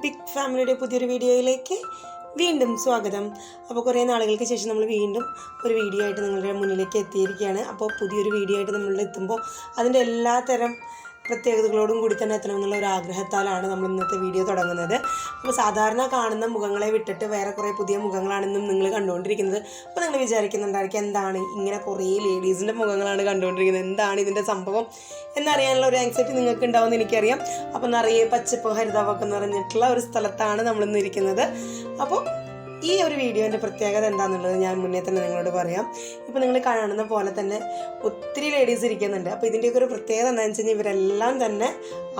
Big ഫാമിലിയുടെ പുതിയൊരു വീഡിയോയിലേക്ക് വീണ്ടും സ്വാഗതം. അപ്പോൾ കുറേ നാളുകൾക്ക് ശേഷം നമ്മൾ വീണ്ടും ഒരു വീഡിയോ ആയിട്ട് നിങ്ങളുടെ മുന്നിലേക്ക് എത്തിയിരിക്കുകയാണ്. അപ്പോൾ പുതിയൊരു വീഡിയോ ആയിട്ട് നമ്മൾ എത്തുമ്പോൾ അതിൻ്റെ എല്ലാത്തരം പ്രത്യേകതകളോടും കൂടി തന്നെ എത്തണമെന്നുള്ള ഒരു ആഗ്രഹത്താലാണ് നമ്മൾ ഇന്നത്തെ വീഡിയോ തുടങ്ങുന്നത്. അപ്പോൾ സാധാരണ കാണുന്ന മുഖങ്ങളെ വിട്ടിട്ട് വേറെ കുറേ പുതിയ മുഖങ്ങളാണെന്നും നിങ്ങൾ കണ്ടുകൊണ്ടിരിക്കുന്നത്. അപ്പോൾ നിങ്ങൾ വിചാരിക്കുന്നുണ്ടായിരിക്കും എന്താണ് ഇങ്ങനെ കുറേ ലേഡീസിൻ്റെ മുഖങ്ങളാണ് കണ്ടുകൊണ്ടിരിക്കുന്നത്, എന്താണ് ഇതിൻ്റെ സംഭവം എന്നറിയാനുള്ള ഒരു ആങ്സൈറ്റി നിങ്ങൾക്ക് ഉണ്ടാവുമെന്ന് എനിക്കറിയാം. അപ്പോൾ നിറയെ പച്ചപ്പ് ഹരിതാവൊക്കെ നിറഞ്ഞിട്ടുള്ള ഒരു സ്ഥലത്താണ് നമ്മളിന്ന് ഇരിക്കുന്നത്. അപ്പോൾ ഈ ഒരു വീഡിയോൻ്റെ പ്രത്യേകത എന്താണെന്നുള്ളത് ഞാൻ മുന്നേ തന്നെ നിങ്ങളോട് പറയാം. ഇപ്പോൾ നിങ്ങൾ കാണുന്ന പോലെ തന്നെ ഒത്തിരി ലേഡീസ് ഇരിക്കുന്നുണ്ട്. അപ്പോൾ ഇതിൻ്റെയൊക്കെ ഒരു പ്രത്യേകത എന്താണെന്ന് വെച്ച് കഴിഞ്ഞാൽ ഇവരെല്ലാം തന്നെ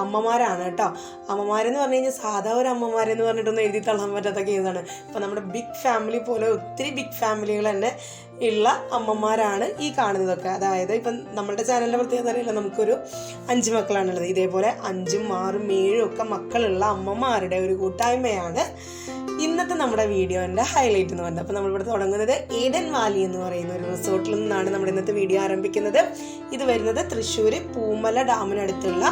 അമ്മമാരാണ് കേട്ടോ. അമ്മമാരെന്ന് പറഞ്ഞു കഴിഞ്ഞാൽ സാധാ ഒരു അമ്മമാരെന്ന് പറഞ്ഞിട്ടൊന്നും എഴുതി തള്ളാൻ പറ്റാത്ത കേസാണ്. ഇപ്പോൾ നമ്മുടെ ബിഗ് ഫാമിലി പോലെ ഒത്തിരി ബിഗ് ഫാമിലികൾ തന്നെ ഉള്ള അമ്മമാരാണ് ഈ കാണുന്നതൊക്കെ. അതായത് ഇപ്പം നമ്മുടെ ചാനലിൻ്റെ പ്രത്യേകത അറിയില്ല, നമുക്കൊരു 5 മക്കളാണുള്ളത്. ഇതേപോലെ 5ഉം 6ഉം 7ഉം ഒക്കെ മക്കളുള്ള അമ്മമാരുടെ ഒരു കൂട്ടായ്മയാണ് ഇന്നത്തെ നമ്മുടെ വീഡിയോൻ്റെ ഹൈലൈറ്റ് എന്ന് പറയുന്നത്. അപ്പോൾ നമ്മളിവിടെ തുടങ്ങുന്നത് ഏഡൻ വാലി എന്ന് പറയുന്ന ഒരു റിസോർട്ടിൽ നിന്നാണ് നമ്മുടെ ഇന്നത്തെ വീഡിയോ ആരംഭിക്കുന്നത്. ഇത് വരുന്നത് തൃശ്ശൂർ പൂമല ഡാമിനടുത്തുള്ള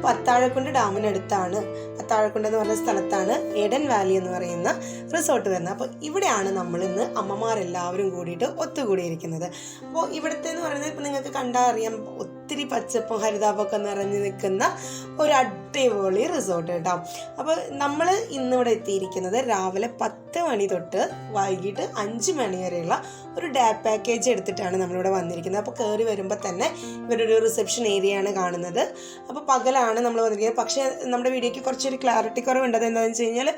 പത്താഴക്കുണ്ട് ഡാമിനടുത്താണ്. പത്താഴക്കുണ്ട് എന്ന് പറഞ്ഞ സ്ഥലത്താണ് ഏഡൻ വാലി എന്ന് പറയുന്ന റിസോർട്ട് വരുന്നത്. അപ്പോൾ ഇവിടെയാണ് നമ്മൾ ഇന്ന് അമ്മമാരെല്ലാവരും കൂടിയിട്ട് ഒത്തുകൂടിയിരിക്കുന്നത്. അപ്പോൾ ഇവിടുത്തെ എന്ന് പറയുന്നത് ഇപ്പം നിങ്ങൾക്ക് കണ്ടാൽ അറിയാം, ഒത്തിരി പച്ചപ്പും ഹരിതാപമൊക്കെ നിറഞ്ഞു നിൽക്കുന്ന ഒരു അടിപൊളി റിസോർട്ട് കേട്ടോ. അപ്പോൾ നമ്മൾ ഇന്നിവിടെ എത്തിയിരിക്കുന്നത് രാവിലെ 10 മണി തൊട്ട് വൈകിട്ട് 5 മണി വരെയുള്ള ഒരു ഡേ പാക്കേജ് എടുത്തിട്ടാണ് നമ്മളിവിടെ വന്നിരിക്കുന്നത്. അപ്പോൾ കയറി വരുമ്പോൾ തന്നെ ഇവരൊരു റിസപ്ഷൻ ഏരിയ ആണ് കാണുന്നത്. അപ്പോൾ പകലാണ് നമ്മൾ വന്നിരിക്കുന്നത്. പക്ഷേ നമ്മുടെ വീഡിയോയ്ക്ക് കുറച്ചൊരു ക്ലാരിറ്റി കുറവുണ്ട്. അതെന്താണെന്ന് വെച്ച് കഴിഞ്ഞാൽ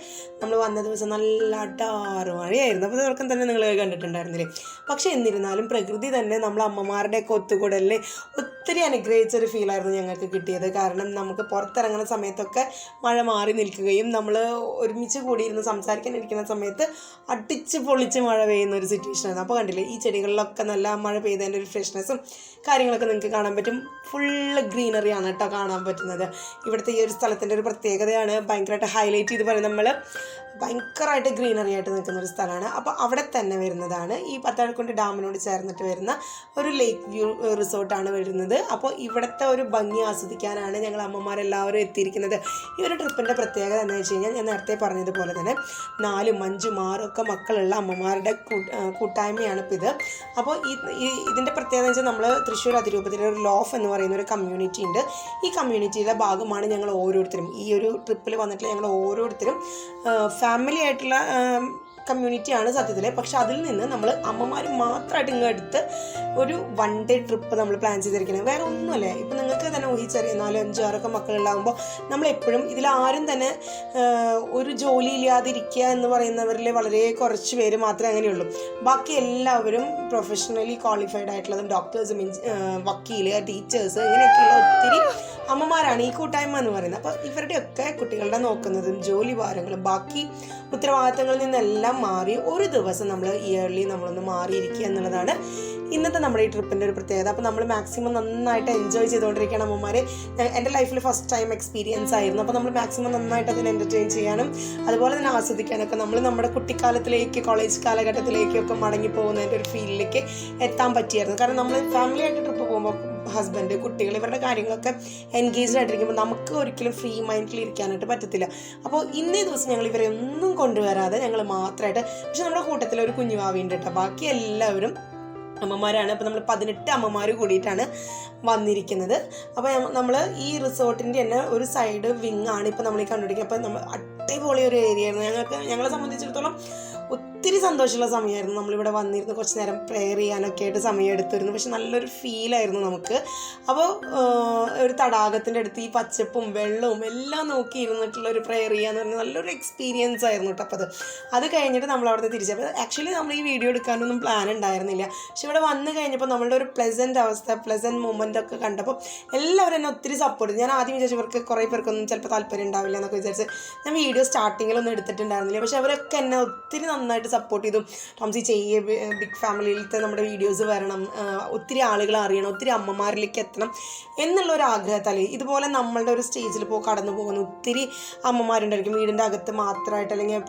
നമ്മൾ വന്ന ദിവസം നല്ല 6 മണിയായിരുന്നു. അപ്പോൾ ഇതൊക്കെ തന്നെ നിങ്ങൾ കണ്ടിട്ടുണ്ടായിരുന്നില്ലേ. പക്ഷേ എന്നിരുന്നാലും പ്രകൃതി തന്നെ നമ്മൾ അമ്മമാരുടെയൊക്കെ ഒത്തുകൂടലിൽ ഒത്തിരി അനുഗ്രഹിച്ചൊരു ഫീലായിരുന്നു ഞങ്ങൾക്ക് കിട്ടിയത്. കാരണം നമുക്ക് പുറത്തിറങ്ങുന്ന സമയത്തൊക്കെ മഴ മാറി നിൽക്കുകയും നമ്മൾ ഒരുമിച്ച് കൂടിയിരുന്ന് സംസാരിക്കാനിരിക്കുന്ന സമയത്ത് അടിച്ച് പൊളിച്ച് മഴ പെയ്യുന്ന ഒരു സിറ്റുവേഷനാണ്. അപ്പോൾ കണ്ടില്ലേ, ഈ ചെടികളിലൊക്കെ നല്ല മഴ പെയ്തതിൻ്റെ ഒരു ഫ്രഷ്നെസ്സും കാര്യങ്ങളൊക്കെ നിങ്ങൾക്ക് കാണാൻ പറ്റും. ഫുള്ള് ഗ്രീനറിയാണ് കേട്ടോ കാണാൻ പറ്റുന്നത്. ഇവിടുത്തെ ഈ ഒരു സ്ഥലത്തിൻ്റെ ഒരു പ്രത്യേകതയാണ് ഭയങ്കരമായിട്ട് ഹൈലൈറ്റ് ചെയ്ത് പറയുന്നത്. നമ്മൾ ഭയങ്കരമായിട്ട് ഗ്രീനറി ആയിട്ട് നിൽക്കുന്ന ഒരു സ്ഥലമാണ്. അപ്പോൾ അവിടെ തന്നെ വരുന്നതാണ് ഈ പത്താഴക്കുണ്ട് ഡാമിനോട് ചേർന്നിട്ട് വരുന്ന ഒരു ലേക്ക് വ്യൂ റിസോർട്ടാണ് വരുന്നത്. അപ്പോൾ ഇവിടുത്തെ ഒരു ഭംഗി ആസ്വദിക്കാനാണ് ഞങ്ങൾ അമ്മമാരെല്ലാവരും എത്തിയിരിക്കുന്നത്. ഈ ഒരു ട്രിപ്പിൻ്റെ പ്രത്യേകത എന്താണെന്ന് വെച്ച് കഴിഞ്ഞാൽ ഞാൻ നേരത്തെ പറഞ്ഞതുപോലെ തന്നെ 4ഉം 5ഉം 6ഉം ഒക്കെ മക്കളുള്ള അമ്മമാരുടെ കൂട്ടായ്മയാണ് ഇപ്പോൾ ഇത്. അപ്പോൾ ഇതിൻ്റെ പ്രത്യേകത എന്ന് വെച്ചാൽ നമ്മൾ തൃശ്ശൂർ അതിരൂപത്തിലെ ഒരു ലോഫ് എന്ന് പറയുന്ന ഒരു കമ്മ്യൂണിറ്റി ഉണ്ട്. ഈ കമ്മ്യൂണിറ്റിയിലെ ഭാഗമാണ് ഞങ്ങൾ ഓരോരുത്തരും. ഈ ഒരു ട്രിപ്പിൽ വന്നിട്ടുള്ള ഞങ്ങൾ ഓരോരുത്തരും ഫാമിലി ആയിട്ടുള്ള കമ്മ്യൂണിറ്റിയാണ് സത്യത്തിൽ. പക്ഷെ അതിൽ നിന്ന് നമ്മൾ അമ്മമാർ മാത്രമായിട്ട് ഇങ്ങെടുത്ത് ഒരു 1 ഡേ ട്രിപ്പ് നമ്മൾ പ്ലാൻ ചെയ്തിരിക്കുന്നത്. വേറെ ഒന്നുമല്ലേ, ഇപ്പം നിങ്ങൾക്ക് തന്നെ ഊഹിച്ചറിയാം, 4, 5, 6 മക്കളുണ്ടാകുമ്പോൾ നമ്മളെപ്പോഴും ഇതിലാരും തന്നെ ഒരു ജോലി ഇല്ലാതിരിക്കുക എന്ന് പറയുന്നവരിൽ വളരെ കുറച്ച് പേര് മാത്രമേ അങ്ങനെയുള്ളൂ. ബാക്കി എല്ലാവരും പ്രൊഫഷണലി ക്വാളിഫൈഡ് ആയിട്ടുള്ളതും ഡോക്ടേഴ്സും വക്കീല് ടീച്ചേഴ്സ് ഇങ്ങനെയൊക്കെയുള്ള ഒത്തിരി അമ്മമാരാണ് ഈ കൂട്ടായ്മ എന്ന് പറയുന്നത്. അപ്പോൾ ഇവരുടെയൊക്കെ കുട്ടികളുടെ നോക്കുന്നതും ജോലി ഭാരങ്ങളും ബാക്കി ഉത്തരവാദിത്തങ്ങളിൽ നിന്നെല്ലാം മാറി ഒരു ദിവസം നമ്മൾ ഇയർലി നമ്മളൊന്ന് മാറിയിരിക്കുക എന്നുള്ളതാണ് ഇന്നത്തെ നമ്മുടെ ഈ ട്രിപ്പിൻ്റെ ഒരു പ്രത്യേകത. അപ്പോൾ നമ്മൾ മാക്സിമം നന്നായിട്ട് എൻജോയ് ചെയ്തുകൊണ്ടിരിക്കുകയാണ് അമ്മമാർ. എൻ്റെ ലൈഫിൽ ഫസ്റ്റ് ടൈം എക്സ്പീരിയൻസ് ആയിരുന്നു. അപ്പോൾ നമ്മൾ മാക്സിമം നന്നായിട്ട് അതിൽ എൻ്റർടൈൻ ചെയ്യാനും അതുപോലെ തന്നെ ആസ്വദിക്കാനൊക്കെ നമ്മൾ നമ്മുടെ കുട്ടിക്കാലത്തിലേക്ക് കോളേജ് കാലഘട്ടത്തിലേക്കൊക്കെ മടങ്ങിപ്പോകുന്നതിൻ്റെ ഒരു ഫീലിലേക്ക് എത്താൻ പറ്റിയായിരുന്നു. കാരണം നമ്മൾ ഫാമിലി ആയിട്ട് ട്രിപ്പ് പോകുമ്പോൾ ഹസ്ബൻഡ് കുട്ടികൾ ഇവരുടെ കാര്യങ്ങളൊക്കെ എൻഗേജ്ഡ് ആയിട്ടിരിക്കുമ്പോൾ നമുക്ക് ഒരിക്കലും ഫ്രീ മൈൻഡിൽ ഇരിക്കാനായിട്ട് പറ്റത്തില്ല. അപ്പോൾ ഇന്നേ ദിവസം ഞങ്ങൾ ഇവരെ ഒന്നും കൊണ്ടുവരാതെ ഞങ്ങൾ മാത്രമായിട്ട്, പക്ഷെ നമ്മുടെ കൂട്ടത്തിൽ ഒരു കുഞ്ഞുവാവിയുണ്ട് കേട്ടോ, ബാക്കി എല്ലാവരും അമ്മമാരാണ്. അപ്പോൾ നമ്മൾ 18 അമ്മമാർ കൂടിയിട്ടാണ് വന്നിരിക്കുന്നത്. അപ്പോൾ നമ്മൾ ഈ റിസോർട്ടിൻ്റെ തന്നെ ഒരു സൈഡ് വിങ് ആണ് ഇപ്പോൾ നമ്മൾ ഈ കണ്ടുപിടിക്കുക. അപ്പോൾ നമ്മൾ അടിപൊളി ഒരു ഏരിയ ആയിരുന്നു. ഞങ്ങളെ സംബന്ധിച്ചിടത്തോളം ഒത്തിരി സന്തോഷമുള്ള സമയമായിരുന്നു. നമ്മളിവിടെ വന്നിരുന്ന് കുറച്ച് നേരം പ്രെയർ ചെയ്യാനൊക്കെ ആയിട്ട് സമയം എടുത്തിരുന്നു. പക്ഷെ നല്ലൊരു ഫീലായിരുന്നു നമുക്ക്. അപ്പോൾ ഒരു തടാകത്തിൻ്റെ അടുത്ത് ഈ പച്ചപ്പും വെള്ളവും എല്ലാം നോക്കി ഇരുന്നിട്ടുള്ള ഒരു പ്രെയർ ചെയ്യാന്ന് പറഞ്ഞാൽ നല്ലൊരു എക്സ്പീരിയൻസ് ആയിരുന്നു കേട്ടോ. അപ്പോൾ അത് കഴിഞ്ഞിട്ട് നമ്മൾ അവിടുന്ന് തിരിച്ചപ്പോൾ ആക്ച്വലി നമ്മൾ ഈ വീഡിയോ എടുക്കാനൊന്നും പ്ലാൻ ഉണ്ടായിരുന്നില്ല. പക്ഷെ ഇവിടെ വന്നു കഴിഞ്ഞപ്പോൾ നമ്മളുടെ ഒരു പ്ലസൻറ്റ് അവസ്ഥ, പ്ലസൻറ്റ് മൊമെൻ്റ് ഒക്കെ കണ്ടപ്പോൾ എല്ലാവരും എന്നെ ഒത്തിരി സപ്പോർട്ട് ചെയ്തു. ഞാൻ ആദ്യം വിചാരിച്ചു ഇവർക്ക് കുറേ പേർക്കൊന്നും ചിലപ്പോൾ താല്പര്യം ഉണ്ടാവില്ല എന്നൊക്കെ വിചാരിച്ച് ഞാൻ വീഡിയോ സ്റ്റാർട്ടിങ്ങിലൊന്നും എടുത്തിട്ടുണ്ടായിരുന്നില്ല. പക്ഷെ അവരൊക്കെ എന്നെ ഒത്തിരി നന്നായിട്ട് സപ്പോർട്ട് ചെയ്തു ടോംസി ചെയ്യേ ബിഗ് ഫാമിലിയിലത്തെ നമ്മുടെ വീഡിയോസ് വരണം, ഒത്തിരി ആളുകൾ അറിയണം, ഒത്തിരി അമ്മമാരിലേക്ക് എത്തണം എന്നുള്ളൊരു ആഗ്രഹത്താൽ ഇതുപോലെ നമ്മളുടെ ഒരു സ്റ്റേജിൽ കടന്നു പോകുന്ന ഒത്തിരി അമ്മമാരുണ്ടായിരിക്കും. വീടിൻ്റെ അകത്ത് മാത്രമായിട്ട് അല്ലെങ്കിൽ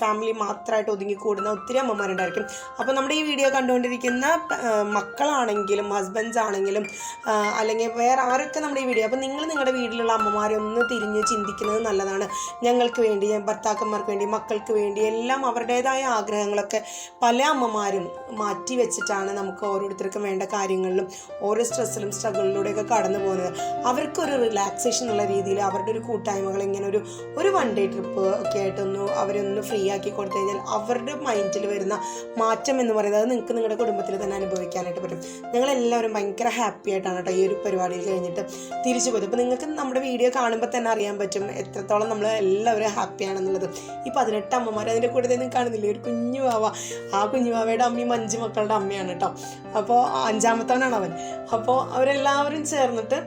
ഫാമിലി മാത്രമായിട്ട് ഒതുങ്ങിക്കൂടുന്ന ഒത്തിരി അമ്മമാരുണ്ടായിരിക്കും. അപ്പോൾ നമ്മുടെ ഈ വീഡിയോ കണ്ടുകൊണ്ടിരിക്കുന്ന മക്കളാണെങ്കിലും ഹസ്ബൻഡ്സ് ആണെങ്കിലും അല്ലെങ്കിൽ വേറെ ആരൊക്കെ നമ്മുടെ ഈ വീഡിയോ, അപ്പോൾ നിങ്ങൾ നിങ്ങളുടെ വീട്ടിലുള്ള അമ്മമാരെ ഒന്ന് തിരിഞ്ഞ് ചിന്തിക്കുന്നത് നല്ലതാണ്. ഞങ്ങൾക്ക് വേണ്ടി, ഭർത്താക്കന്മാർക്ക് വേണ്ടി, മക്കൾക്ക് വേണ്ടി എല്ലാം അവരുടേതായ ആഗ്രഹങ്ങളൊക്കെ പല അമ്മമാരും മാറ്റി വെച്ചിട്ടാണ് നമുക്ക് ഓരോരുത്തർക്കും വേണ്ട കാര്യങ്ങളിലും ഓരോ സ്ട്രെസ്സിലും സ്ട്രഗിളിലൂടെയൊക്കെ കടന്നു പോകുന്നത്. അവർക്കൊരു റിലാക്സേഷൻ എന്നുള്ള രീതിയിൽ അവരുടെ ഒരു കൂട്ടായ്മകൾ ഇങ്ങനെ ഒരു വൺ ഡേ ട്രിപ്പ് ഒക്കെ ആയിട്ടൊന്ന് അവരൊന്ന് ഫ്രീ ആക്കി കൊടുത്തു കഴിഞ്ഞാൽ അവരുടെ മൈൻഡിൽ വരുന്ന മാറ്റം എന്ന് പറയുന്നത് അത് നിങ്ങൾക്ക് നിങ്ങളുടെ കുടുംബത്തിൽ തന്നെ അനുഭവിക്കാനായിട്ട് പറ്റും. ഞങ്ങളെല്ലാവരും ഭയങ്കര ഹാപ്പി ആയിട്ടാണ് കേട്ടോ ഈ ഒരു പരിപാടിയിൽ കഴിഞ്ഞിട്ട് തിരിച്ചു പോയത്. അപ്പോൾ നിങ്ങൾക്ക് നമ്മുടെ വീഡിയോ കാണുമ്പോൾ തന്നെ അറിയാൻ പറ്റും എത്രത്തോളം നമ്മൾ എല്ലാവരും ഹാപ്പിയാണെന്നുള്ളത്. ഈ 18 അമ്മമാർ അതിൻ്റെ കൂടെ നിങ്ങൾ കാണുന്നില്ലേ, ഒരു കുഞ്ഞു വാവ, ആ കുഞ്ഞു വാവയുടെ അമ്മയും 5 മക്കളുടെ അമ്മയാണ് കേട്ടോ. അപ്പോൾ 5ാമത്തവനാണ് അവൻ. അപ്പോൾ അവരെല്ലാവരും ചേർന്നിട്ട്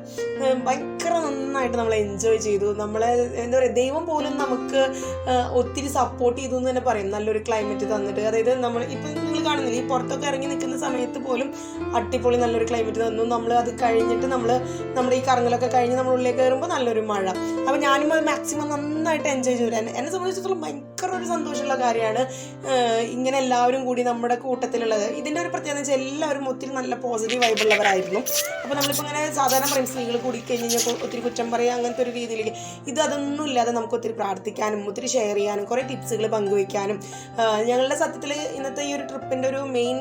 ഭയങ്കര നന്നായിട്ട് നമ്മൾ എൻജോയ് ചെയ്തു. നമ്മളെ എന്താ പറയുക, ദൈവം പോലും നമുക്ക് ഒത്തിരി സപ്പോർട്ട് ചെയ്തു എന്ന് തന്നെ പറയും. നല്ലൊരു ക്ലൈമറ്റ് തന്നിട്ട്, അതായത് നമ്മൾ ഇപ്പം നിങ്ങൾ കാണുന്നില്ല, ഈ പുറത്തൊക്കെ ഇറങ്ങി നിൽക്കുന്ന സമയത്ത് പോലും അടിപൊളി നല്ലൊരു ക്ലൈമറ്റ് തന്നു. നമ്മൾ അത് കഴിഞ്ഞിട്ട് നമ്മുടെ ഈ കറങ്ങലൊക്കെ കഴിഞ്ഞ് നമ്മൾ ഉള്ളിലേക്ക് കയറുമ്പോൾ നല്ലൊരു മഴ. അപ്പോൾ ഞാനും അത് മാക്സിമം നന്നായിട്ട് എൻജോയ് ചെയ്തു. എന്നെ സംബന്ധിച്ചിടത്തോളം ഭയങ്കര ഒരു സന്തോഷമുള്ള കാര്യമാണ് ഇങ്ങനെ എല്ലാവരും കൂടി നമ്മുടെ കൂട്ടത്തിലുള്ളത്. ഇതിൻ്റെ ഒരു പ്രത്യേകത വെച്ചാൽ എല്ലാവരും ഒത്തിരി നല്ല പോസിറ്റീവ് വൈബുള്ളവരായിരുന്നു. അപ്പോൾ നമ്മളിപ്പോൾ ഇങ്ങനെ സാധാരണ പറയും സ്ത്രീകൾ കൂടി കഴിഞ്ഞാൽ ഒത്തിരി കുറ്റം പറയുക അങ്ങനത്തെ ഒരു രീതിയിലേക്ക്, അതൊന്നും ഇല്ലാതെ നമുക്ക് ഒത്തിരി പ്രാർത്ഥിക്കാനും ഒത്തിരി ഷെയർ ചെയ്യാനും കുറേ ടിപ്സുകൾ പങ്കുവയ്ക്കാനും ഞങ്ങളുടെ സത്യത്തിൽ ഇന്നത്തെ ഈ ഒരു ട്രിപ്പിൻ്റെ ഒരു മെയിൻ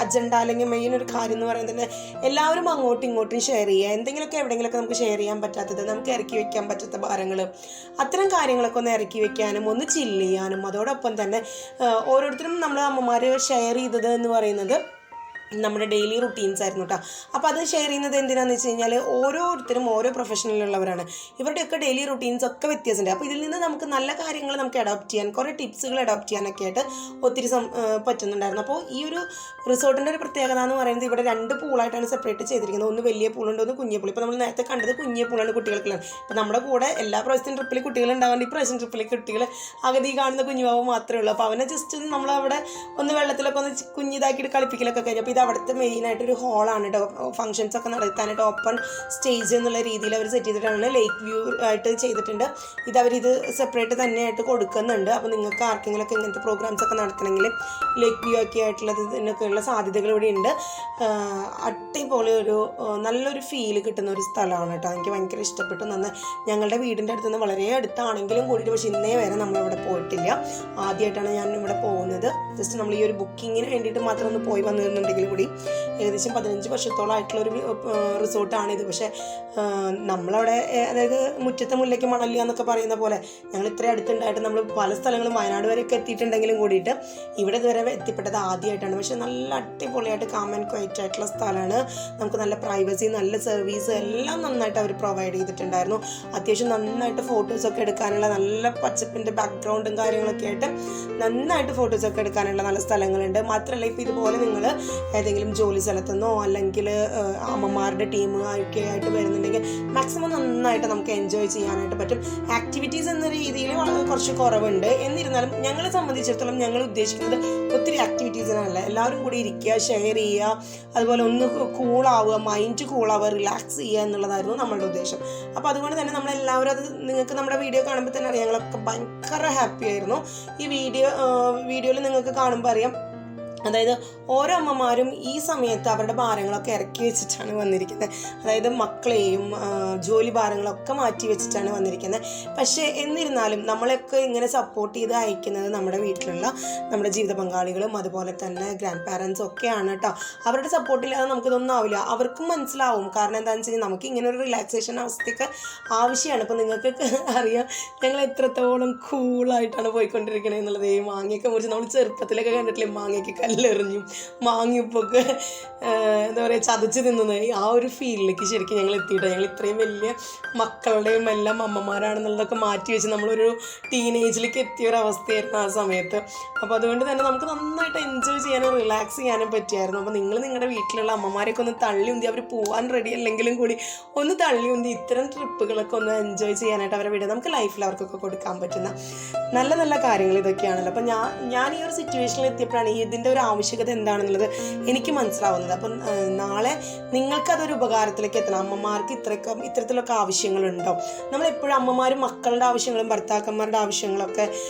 അജണ്ട അല്ലെങ്കിൽ മെയിൻ ഒരു കാര്യം എന്ന് പറയുന്നത് തന്നെ എല്ലാവരും അങ്ങോട്ടും ഇങ്ങോട്ടും ഷെയർ ചെയ്യുക. എന്തെങ്കിലുമൊക്കെ എവിടെയെങ്കിലുമൊക്കെ നമുക്ക് ഷെയർ ചെയ്യാൻ പറ്റാത്തത്, നമുക്ക് ഇറക്കി വെക്കാൻ പറ്റാത്ത ഭാരങ്ങൾ, അത്തരം കാര്യങ്ങളൊക്കെ ഒന്ന് ഇറക്കി വെക്കാനും ഒന്ന് ചില്ല് ചെയ്യാനും അതോടൊപ്പം തന്നെ ഓരോരുത്തരും നമ്മൾ അമ്മമാർ ഷെയർ ചെയ്തത് എന്ന് പറയുന്നത് നമ്മുടെ ഡെയിലി റുട്ടീൻസ് ആയിരുന്നു കേട്ടോ. അപ്പോൾ അത് ഷെയർ ചെയ്യുന്നത് എന്തിനാണെന്ന് വെച്ച് കഴിഞ്ഞാൽ ഓരോരുത്തരും ഓരോ പ്രൊഫഷനിലുള്ളവരാണ്. ഇവരുടെയൊക്കെ ഡെയിലി റുട്ടീൻസ് ഒക്കെ വ്യത്യാസമുണ്ട്. അപ്പോൾ ഇതിൽ നിന്ന് നമുക്ക് നല്ല കാര്യങ്ങൾ നമുക്ക് അഡോപ്റ്റ് ചെയ്യാൻ, കുറേ ടിപ്സുകൾ അഡോപ്റ്റ് ചെയ്യാനൊക്കെ ആയിട്ട് ഒത്തിരി പറ്റുന്നുണ്ടായിരുന്നു. അപ്പോൾ ഈ ഒരു റിസോർട്ടിൻ്റെ ഒരു പ്രത്യേകത എന്ന് പറയുന്നത് ഇവിടെ 2 പൂളായിട്ടാണ് സെപ്പറേറ്റ് ചെയ്തിരിക്കുന്നത്. ഒന്ന് വലിയ പൂളുണ്ട്, ഒന്ന് കുഞ്ഞിയ പൂൾ. ഇപ്പോൾ നമ്മൾ നേരത്തെ കണ്ടത് കുഞ്ഞിയ പൂളാണ് കുട്ടികൾക്കുള്ളത്. ഇപ്പോൾ നമ്മുടെ കൂടെ എല്ലാ പ്രാവശ്യത്തിനും ട്രിപ്പിൽ കുട്ടികൾ ഉണ്ടാവാണ്ട് ഈ പ്രാവശ്യം ട്രിപ്പിൽ കുട്ടികൾ അകതി കാണുന്ന കുഞ്ഞുവാവ് മാത്രമേ ഉള്ളൂ. അപ്പോൾ അവനെ ജസ്റ്റ് നമ്മളവിടെ ഒന്ന് വെള്ളത്തിലൊക്കെ ഒന്ന് കുഞ്ഞിതാക്കിയിട്ട് കളിപ്പിക്കലൊക്കെ കഴിഞ്ഞു. അപ്പോൾ ഇത് അവിടുത്തെ മെയിനായിട്ടൊരു ഹോളാണ് കേട്ടോ. ഫംഗ്ഷൻസ് ഒക്കെ നടത്താനായിട്ട് ഓപ്പൺ സ്റ്റേജ് എന്നുള്ള രീതിയിൽ അവർ സെറ്റ് ചെയ്തിട്ടാണ് ലേക്ക് വ്യൂ ആയിട്ട് ചെയ്തിട്ടുണ്ട്. ഇത് സെപ്പറേറ്റ് തന്നെയായിട്ട് കൊടുക്കുന്നുണ്ട്. അപ്പോൾ നിങ്ങൾക്ക് ആർക്കെങ്കിലുമൊക്കെ ഇങ്ങനത്തെ പ്രോഗ്രാംസ് ഒക്കെ നടത്തണമെങ്കിൽ ലേക്ക് വ്യൂ ഒക്കെ ആയിട്ടുള്ളതിനൊക്കെയുള്ള സാധ്യതകൾ ഇവിടെ ഉണ്ട്. അടിപൊളി നല്ലൊരു ഫീൽ കിട്ടുന്ന ഒരു സ്ഥലമാണ് കേട്ടോ. എനിക്ക് ഭയങ്കര ഇഷ്ടപ്പെട്ടു. ഞങ്ങളുടെ വീടിൻ്റെ അടുത്തുനിന്ന് വളരെ അടുത്താണെങ്കിലും കൂടിയിട്ട് പക്ഷേ ഇന്നേ വരെ നമ്മളിവിടെ പോയിട്ടില്ല. ആദ്യമായിട്ടാണ് ഞാൻ ഇവിടെ പോകുന്നത്. ജസ്റ്റ് നമ്മൾ ഈ ഒരു ബുക്കിങ്ങിന് വേണ്ടിയിട്ട് മാത്രം ഒന്ന് പോയി വന്നിരുന്നുണ്ടെങ്കിൽ കൂടി ഏകദേശം 15 വർഷത്തോളമായിട്ടുള്ളൊരു റിസോർട്ടാണിത്. പക്ഷേ നമ്മളവിടെ അതായത് മുറ്റത്തെ മുല്ലയ്ക്ക് മണലില്ല എന്നൊക്കെ പറയുന്ന പോലെ ഞങ്ങൾ ഇത്രയും അടുത്തുണ്ടായിട്ട് നമ്മൾ പല സ്ഥലങ്ങളും വയനാട് വരെയൊക്കെ എത്തിയിട്ടുണ്ടെങ്കിലും കൂടിയിട്ട് ഇവിടെ ഇതുവരെ എത്തിപ്പെട്ടത് ആദ്യമായിട്ടാണ്. പക്ഷേ നല്ല അടിപൊളിയായിട്ട് കാം ആൻഡ് ക്വയറ്റ് ആയിട്ടുള്ള സ്ഥലമാണ്. നമുക്ക് നല്ല പ്രൈവസി, നല്ല സർവീസ് എല്ലാം നന്നായിട്ട് അവർ പ്രൊവൈഡ് ചെയ്തിട്ടുണ്ടായിരുന്നു. അത്യാവശ്യം നന്നായിട്ട് ഫോട്ടോസൊക്കെ എടുക്കാനുള്ള നല്ല പച്ചപ്പിൻ്റെ ബാക്ക്ഗ്രൗണ്ടും കാര്യങ്ങളൊക്കെ ആയിട്ട് നന്നായിട്ട് ഫോട്ടോസൊക്കെ എടുക്കാനുള്ള നല്ല സ്ഥലങ്ങളുണ്ട്. മാത്രമല്ല ഇപ്പോൾ ഇതുപോലെ നിങ്ങൾ ഏതെങ്കിലും ജോലി സ്ഥലത്തുനിന്നോ അല്ലെങ്കിൽ അമ്മമാരുടെ ടീമൊക്കെ ആയിട്ട് വരുന്നുണ്ടെങ്കിൽ മാക്സിമം നന്നായിട്ട് നമുക്ക് എൻജോയ് ചെയ്യാനായിട്ട് പറ്റും. ആക്ടിവിറ്റീസ് എന്ന രീതിയിൽ കുറച്ച് കുറവുണ്ട്. എന്നിരുന്നാലും ഞങ്ങളെ സംബന്ധിച്ചിടത്തോളം ഞങ്ങൾ ഉദ്ദേശിക്കുന്നത് ഒത്തിരി ആക്ടിവിറ്റീസിനല്ല, എല്ലാവരും കൂടി ഇരിക്കുക, ഷെയർ ചെയ്യുക, അതുപോലെ ഒന്ന് കൂളാവുക, മൈൻഡ് കൂളാവുക, റിലാക്സ് ചെയ്യുക എന്നുള്ളതായിരുന്നു നമ്മളുടെ ഉദ്ദേശം. അപ്പോൾ അതുകൊണ്ട് തന്നെ നമ്മളെല്ലാവരും അത് നിങ്ങൾക്ക് നമ്മുടെ വീഡിയോ കാണുമ്പോൾ തന്നെ അറിയാം, ഞങ്ങളൊക്കെ ഭയങ്കര ഹാപ്പി ആയിരുന്നു. ഈ വീഡിയോയിൽ നിങ്ങൾക്ക് കാണുമ്പോൾ അറിയാം, അതായത് ഓരോ അമ്മമാരും ഈ സമയത്ത് അവരുടെ ഭാരങ്ങളൊക്കെ ഇറക്കി വെച്ചിട്ടാണ് വന്നിരിക്കുന്നത്. അതായത് മക്കളെയും ജോലി ഭാരങ്ങളൊക്കെ മാറ്റി വെച്ചിട്ടാണ് വന്നിരിക്കുന്നത്. പക്ഷേ എന്നിരുന്നാലും നമ്മളെയൊക്കെ ഇങ്ങനെ സപ്പോർട്ട് ചെയ്ത് അയക്കുന്നത് നമ്മുടെ വീട്ടിലുള്ള നമ്മുടെ ജീവിത പങ്കാളികളും അതുപോലെ തന്നെ ഗ്രാൻഡ് പാരൻസും ഒക്കെയാണ് കേട്ടോ. അവരുടെ സപ്പോർട്ടില്ലാതെ നമുക്കിതൊന്നും ആവില്ല. അവർക്കും മനസ്സിലാവും. കാരണം എന്താണെന്ന് വെച്ച് കഴിഞ്ഞാൽ നമുക്ക് ഇങ്ങനെ ഒരു റിലാക്സേഷൻ അവസ്ഥയൊക്കെ ആവശ്യമാണ്. ഇപ്പോൾ നിങ്ങൾക്കൊക്കെ അറിയാം ഞങ്ങൾ എത്രത്തോളം കൂളായിട്ടാണ് പോയിക്കൊണ്ടിരിക്കണത് എന്നുള്ളത്. ഈ മാങ്ങയൊക്കെ മുറിച്ച് നമ്മൾ ചെറുപ്പത്തിലൊക്കെ കണ്ടിട്ടില്ലേ, മാങ്ങയ്ക്ക് കല്ലെറിഞ്ഞും മാങ്ങിയുപ്പൊക്കെ എന്താ പറയുക ചതച്ച് തിന്നുന്നത് ആ ഒരു ഫീലിലേക്ക് ശരിക്കും ഞങ്ങൾ എത്തിയിട്ടോ. ഞങ്ങൾ ഇത്രയും വലിയ മക്കളുടെയും എല്ലാം അമ്മമാരാണെന്നുള്ളതൊക്കെ മാറ്റി വെച്ച് നമ്മളൊരു ടീനേജിലേക്ക് എത്തിയ ഒരു അവസ്ഥയായിരുന്നു ആ സമയത്ത്. അപ്പോൾ അതുകൊണ്ട് തന്നെ നമുക്ക് നന്നായിട്ട് എൻജോയ് ചെയ്യാനും റിലാക്സ് ചെയ്യാനും പറ്റിയായിരുന്നു. അപ്പോൾ നിങ്ങൾ നിങ്ങളുടെ വീട്ടിലുള്ള അമ്മമാരെയൊക്കെ ഒന്ന് തള്ളി ഉന്തി, അവർ പോകാൻ റെഡി അല്ലെങ്കിലും കൂടി ഒന്ന് തള്ളി ഉന്തി ഇത്തരം ട്രിപ്പുകളൊക്കെ ഒന്ന് എൻജോയ് ചെയ്യാനായിട്ട് അവരെ വിടുക. നമുക്ക് ലൈഫിൽ അവർക്കൊക്കെ കൊടുക്കാൻ പറ്റുന്ന നല്ല നല്ല കാര്യങ്ങൾ ഇതൊക്കെയാണല്ലോ. അപ്പം ഞാൻ ഈ ഒരു സിറ്റുവേഷനിൽ എത്തിയപ്പോഴാണ് ഇതിൻ്റെ ഒരു ആവശ്യകത എന്താണെന്നുള്ളത് എനിക്ക് മനസ്സിലാവുന്നത്. അപ്പം നാളെ നിങ്ങൾക്കതൊരു ഉപകാരത്തിലേക്ക് എത്തണം. അമ്മമാർക്ക് ഇത്തരത്തിലൊക്കെ ആവശ്യങ്ങളുണ്ടോ? നമ്മളെപ്പോഴും അമ്മമാരും മക്കളുടെ ആവശ്യങ്ങളും ഭർത്താക്കന്മാരുടെ ആവശ്യങ്ങളൊക്കെ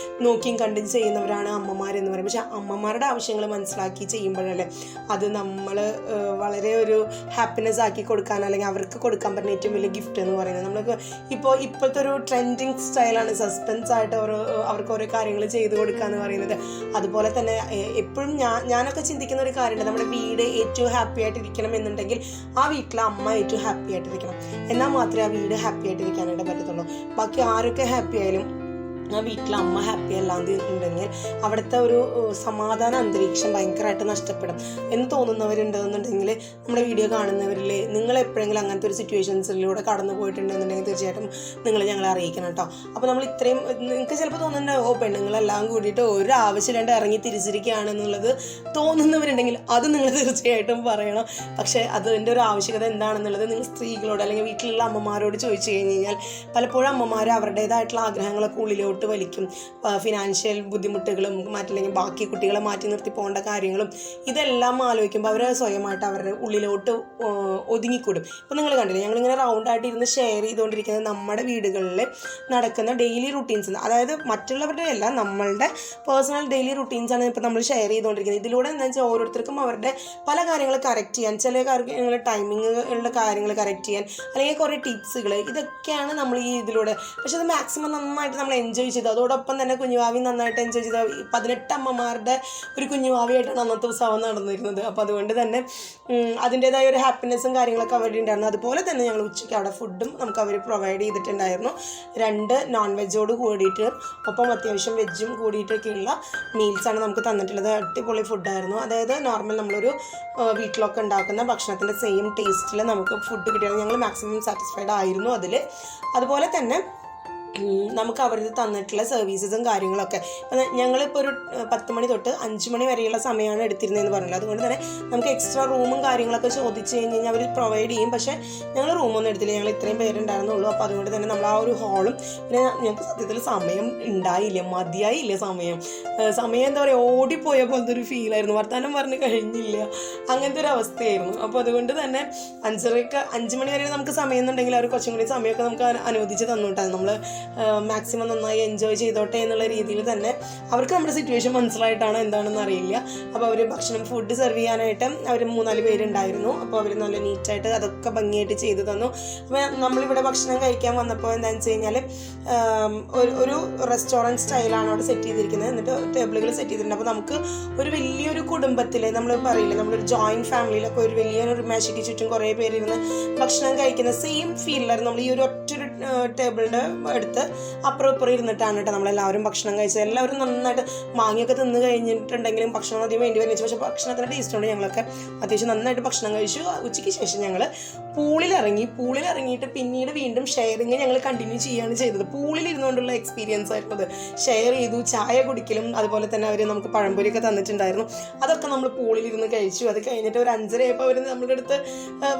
നോക്കിയും കണ്ടും ചെയ്യുന്നവരാണ് അമ്മമാരെന്ന് പറയും. പക്ഷെ അമ്മമാരുടെ ആവശ്യങ്ങൾ മനസ്സിലാക്കി ചെയ്യുമ്പോഴല്ലേ അത് നമ്മൾ വളരെ ഒരു ഹാപ്പിനെസ് ആക്കി കൊടുക്കാൻ, അല്ലെങ്കിൽ അവർക്ക് കൊടുക്കാൻ പറ്റുന്ന ഏറ്റവും വലിയ ഗിഫ്റ്റ് എന്ന് പറയുന്നത്. നമ്മൾക്ക് ഇപ്പോഴത്തെ ഒരു ട്രെൻഡിങ് സ്റ്റൈലാണ് സസ്പെൻസ് ആയിട്ട് അവർക്ക് ഓരോ കാര്യങ്ങൾ ചെയ്തു കൊടുക്കുക എന്ന് പറയുന്നത്. അതുപോലെ തന്നെ എപ്പോഴും ഞാനൊക്കെ ചിന്തിക്കുന്ന ഒരു കാര്യമുണ്ട്, നമ്മുടെ വീട് ഏറ്റവും ഹാപ്പി ആയിട്ടിരിക്കണം എന്നുണ്ടെങ്കിൽ ആ വീട്ടിലെ അമ്മ ഏറ്റവും ഹാപ്പി ആയിട്ടിരിക്കണം. എന്നാൽ മാത്രമേ ആ വീട് ഹാപ്പി ആയിട്ടിരിക്കാനായിട്ട് പറ്റത്തുള്ളൂ. ബാക്കി ആരൊക്കെ ഹാപ്പി ആയാലും ആ വീട്ടിലെ അമ്മ ഹാപ്പി അല്ലാതെ ഉണ്ടെങ്കിൽ അവിടുത്തെ ഒരു സമാധാന അന്തരീക്ഷം ഭയങ്കരമായിട്ട് നഷ്ടപ്പെടും എന്ന് തോന്നുന്നവരുണ്ടെന്നുണ്ടെങ്കിൽ നമ്മുടെ വീഡിയോ കാണുന്നവരിൽ നിങ്ങൾ എപ്പോഴെങ്കിലും അങ്ങനത്തെ ഒരു സിറ്റുവേഷൻസിലൂടെ കടന്നു പോയിട്ടുണ്ടെന്നുണ്ടെങ്കിൽ തീർച്ചയായിട്ടും നിങ്ങൾ ഞങ്ങളെ അറിയിക്കണം കേട്ടോ. അപ്പോൾ നമ്മൾ ഇത്രയും നിങ്ങൾക്ക് ചിലപ്പോൾ തോന്നുന്നുണ്ട് പെണ്ണുങ്ങളെല്ലാം കൂടിയിട്ട് ഒരു ആവശ്യമില്ലാണ്ട് ഇറങ്ങി തിരിച്ചിരിക്കുകയാണെന്നുള്ളത് തോന്നുന്നവരുണ്ടെങ്കിൽ അത് നിങ്ങൾ തീർച്ചയായിട്ടും പറയണം. പക്ഷേ അതിൻ്റെ ഒരു ആവശ്യകത എന്താണെന്നുള്ളത് നിങ്ങൾ സ്ത്രീകളോട് അല്ലെങ്കിൽ വീട്ടിലുള്ള അമ്മമാരോട് ചോദിച്ചു കഴിഞ്ഞാൽ പലപ്പോഴും അമ്മമാർ അവരുടേതായിട്ടുള്ള ആഗ്രഹങ്ങളൊക്കെ ഉള്ളിലോട്ട് വലിക്കും. ഫിനാൻഷ്യൽ ബുദ്ധിമുട്ടുകളും മറ്റല്ലെങ്കിൽ ബാക്കി കുട്ടികളെ മാറ്റി നിർത്തി പോകേണ്ട കാര്യങ്ങളും ഇതെല്ലാം ആലോചിക്കുമ്പോൾ അവർ സ്വയമായിട്ട് അവരുടെ ഉള്ളിലോട്ട് ഒതുങ്ങിക്കൂടും. ഇപ്പം നിങ്ങൾ കണ്ടില്ലേ, ഞങ്ങളിങ്ങനെ റൗണ്ടായിട്ട് ഇരുന്ന് ഷെയർ ചെയ്തുകൊണ്ടിരിക്കുന്നത് നമ്മുടെ വീടുകളിൽ നടക്കുന്ന ഡെയിലി റുട്ടീൻസ്, അതായത് മറ്റുള്ളവരുടെ അല്ല, നമ്മളുടെ പേഴ്സണൽ ഡെയിലി റുട്ടീൻസാണ് ഇപ്പോൾ നമ്മൾ ഷെയർ ചെയ്തുകൊണ്ടിരിക്കുന്നത്. ഇതിലൂടെ എന്താ വെച്ചാൽ ഓരോരുത്തർക്കും അവരുടെ പല കാര്യങ്ങൾ കറക്റ്റ് ചെയ്യാൻ, ചില കാര്യങ്ങൾ ടൈമിങ്ങുകളുടെ കാര്യങ്ങൾ കറക്റ്റ് ചെയ്യാൻ, അല്ലെങ്കിൽ കുറേ ടിപ്സുകൾ, ഇതൊക്കെയാണ് നമ്മൾ ഈ ഇതിലൂടെ. പക്ഷെ അത് മാക്സിമം നന്നായിട്ട് നമ്മൾ എൻജോയ് ചെയ്തു. അതോടൊപ്പം തന്നെ കുഞ്ഞുവാവി നന്നായിട്ട് എൻജോയ് ചെയ്ത 18 അമ്മമാരുടെ ഒരു കുഞ്ഞുവാവിയായിട്ടാണ് അന്നത്തെ ഉത്സവം നടന്നിരുന്നത്. അപ്പോൾ അതുകൊണ്ട് തന്നെ അതിൻ്റേതായ ഒരു ഹാപ്പിനെസ്സും കാര്യങ്ങളൊക്കെ അവിടെ ഉണ്ടായിരുന്നു. അതുപോലെ തന്നെ ഞങ്ങൾ ഉച്ചയ്ക്ക് അവിടെ ഫുഡും നമുക്ക് അവർ പ്രൊവൈഡ് ചെയ്തിട്ടുണ്ടായിരുന്നു. 2 നോൺ വെജോട് കൂടിയിട്ട് ഒപ്പം അത്യാവശ്യം വെജും കൂടിയിട്ടൊക്കെയുള്ള മീൽസാണ് നമുക്ക് തന്നിട്ടുള്ളത്. അടിപൊളി ഫുഡായിരുന്നു. അതായത് നോർമൽ നമ്മളൊരു വീട്ടിലൊക്കെ ഉണ്ടാക്കുന്ന ഭക്ഷണത്തിൻ്റെ സെയിം ടേസ്റ്റിൽ നമുക്ക് ഫുഡ് കിട്ടിയത്. ഞങ്ങൾ മാക്സിമം സാറ്റിസ്ഫൈഡ് ആയിരുന്നു അതിൽ. അതുപോലെ തന്നെ നമുക്ക് അവർ തന്നിട്ടുള്ള സർവീസസും കാര്യങ്ങളൊക്കെ ഇപ്പം ഞങ്ങളിപ്പോൾ ഒരു 10 മണി തൊട്ട് 5 മണി വരെയുള്ള സമയമാണ് എടുത്തിരുന്നതെന്ന് പറഞ്ഞില്ല. അതുകൊണ്ട് തന്നെ നമുക്ക് എക്സ്ട്രാ റൂമും കാര്യങ്ങളൊക്കെ ചോദിച്ചു കഴിഞ്ഞ് കഴിഞ്ഞാൽ അവർ പ്രൊവൈഡ് ചെയ്യും. പക്ഷേ ഞങ്ങൾ റൂമൊന്നും എടുത്തില്ല, ഞങ്ങൾ ഇത്രയും പേരുണ്ടായിരുന്നുള്ളൂ. അപ്പോൾ അതുകൊണ്ട് തന്നെ നമ്മൾ ആ ഒരു ഹാളും, പിന്നെ ഞങ്ങൾക്ക് സത്യത്തിൽ സമയം ഉണ്ടായില്ല, മതിയായില്ല സമയം എന്താ പറയുക, ഓടിപ്പോയ പോലത്തെ ഒരു ഫീലായിരുന്നു. വർത്തമാനം പറഞ്ഞ് കഴിഞ്ഞില്ല, അങ്ങനത്തെ ഒരു അവസ്ഥയായിരുന്നു. അപ്പോൾ അതുകൊണ്ട് തന്നെ 5 മണി വരെ നമുക്ക് സമയം എന്നുണ്ടെങ്കിൽ അവർ കുറച്ചും കൂടി സമയമൊക്കെ നമുക്ക് അനുവദിച്ച് തന്നുകൊണ്ടാണ് നമ്മൾ മാക്സിമം നന്നായി എൻജോയ് ചെയ്തോട്ടെ എന്നുള്ള രീതിയിൽ തന്നെ. അവർക്ക് നമ്മുടെ സിറ്റുവേഷൻ മനസ്സിലായിട്ടാണ് എന്താണെന്ന് അറിയില്ല. അപ്പോൾ അവർ ഫുഡ് സെർവ് ചെയ്യാനായിട്ട് അവർ 3-4 പേരുണ്ടായിരുന്നു. അപ്പോൾ അവർ നല്ല നീറ്റായിട്ട് അതൊക്കെ ഭംഗിയായിട്ട് ചെയ്തു തന്നു. അപ്പോൾ നമ്മളിവിടെ ഭക്ഷണം കഴിക്കാൻ വന്നപ്പോൾ എന്താണെന്ന് വെച്ച് കഴിഞ്ഞാൽ ഒരു റെസ്റ്റോറൻറ്റ് സ്റ്റൈലാണ് അവിടെ സെറ്റ് ചെയ്തിരിക്കുന്നത്. എന്നിട്ട് ടേബിളുകൾ സെറ്റ് ചെയ്തിട്ടുണ്ട്. അപ്പോൾ നമുക്ക് ഒരു വലിയൊരു കുടുംബത്തിൽ നമ്മൾ പറയില്ലേ, നമ്മളൊരു ജോയിൻറ്റ് ഫാമിലിയിലൊക്കെ ഒരു വലിയൊരു മേശയ്ക്ക് ചുറ്റും കുറേ പേരിരുന്ന് ഭക്ഷണം കഴിക്കുന്ന സെയിം ഫീലിലായിരുന്നു. നമ്മൾ ഈ ഒരു ഒറ്റൊരു ടേബിളിൻ്റെ അടുത്ത് അപ്പുറം ഇപ്പുറം ഇരുന്നിട്ടാണ് കേട്ടോ നമ്മളെല്ലാവരും ഭക്ഷണം കഴിച്ചത്. എല്ലാവരും നന്നായിട്ട് മാങ്ങയൊക്കെ തിന്ന് കഴിഞ്ഞിട്ടുണ്ടെങ്കിലും ഭക്ഷണം അധികം വേണ്ടി വരും. പക്ഷേ ഭക്ഷണത്തിൻ്റെ ടേസ്റ്റ് കൊണ്ട് ഞങ്ങളൊക്കെ അത്യാവശ്യം നന്നായിട്ട് ഭക്ഷണം കഴിച്ചു. ഉച്ചയ്ക്ക് ശേഷം ഞങ്ങൾ പൂളിലിറങ്ങിയിട്ട് പിന്നീട് വീണ്ടും ഷെയറിങ് ഞങ്ങൾ കണ്ടിന്യൂ ചെയ്യുകയാണ് ചെയ്തത്. പൂളിലിരുന്നുകൊണ്ടുള്ള എക്സ്പീരിയൻസ് ആയിരുന്നത്. ഷെയർ ചെയ്തു, ചായ കുടിക്കലും അതുപോലെ തന്നെ അവർ നമുക്ക് പഴംപൊരിയൊക്കെ തന്നിട്ടുണ്ടായിരുന്നു. അതൊക്കെ നമ്മൾ പൂളിലിരുന്ന് കഴിച്ചു. അത് കഴിഞ്ഞിട്ട് ഒരു 5:30 ആയപ്പോൾ അവർ നമ്മുടെ അടുത്ത്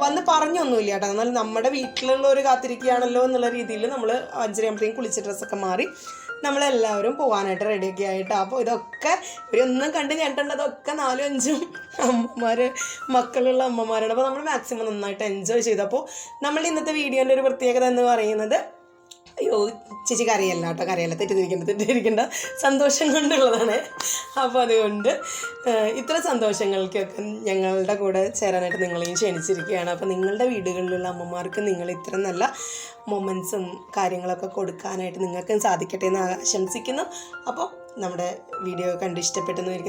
വന്ന് പറഞ്ഞൊന്നുമില്ല കേട്ടോ. എന്നാൽ നമ്മുടെ വീട്ടിലുള്ളവർ കാത്തിരിക്കുകയാണല്ലോ എന്നുള്ള രീതിയിൽ നമ്മൾ 5:30 ആകുമ്പോഴത്തേക്കും കുളിച്ച് ഡ്രസ്സൊക്കെ മാറി നമ്മളെല്ലാവരും പോകാനായിട്ട് റെഡിയൊക്കെ ആയിട്ടാണ്. അപ്പോൾ ഇതൊക്കെ ഇവരൊന്നും കണ്ട് ഞെട്ടേണ്ടതൊക്കെ 4-5 മക്കളുള്ള അമ്മമാരാണ്. അപ്പോൾ നമ്മൾ മാക്സിമം നന്നായിട്ട് എൻജോയ് ചെയ്തു. അപ്പോൾ നമ്മൾ ഇന്നത്തെ വീഡിയോൻ്റെ ഒരു പ്രത്യേകത എന്ന് പറയുന്നത്, അയ്യോ ചേച്ചി കരയല്ല കേട്ടോ, കരയല്ല, തെറ്റിദ്ധരിക്കേണ്ട, സന്തോഷം കൊണ്ടുള്ളതാണ്. അപ്പോൾ അതുകൊണ്ട് ഇത്ര സന്തോഷങ്ങൾക്കൊക്കെ ഞങ്ങളുടെ കൂടെ ചേരാനായിട്ട് നിങ്ങളെയും ക്ഷണിച്ചിരിക്കുകയാണ്. അപ്പോൾ നിങ്ങളുടെ വീടുകളിലുള്ള അമ്മമാർക്ക് നിങ്ങൾ ഇത്ര നല്ല മൊമെൻറ്റ്സും കാര്യങ്ങളൊക്കെ കൊടുക്കാനായിട്ട് നിങ്ങൾക്കും സാധിക്കട്ടെ എന്ന് ആശംസിക്കുന്നു. അപ്പോൾ നമ്മുടെ വീഡിയോ കണ്ട് ഇഷ്ടപ്പെട്ടെന്ന്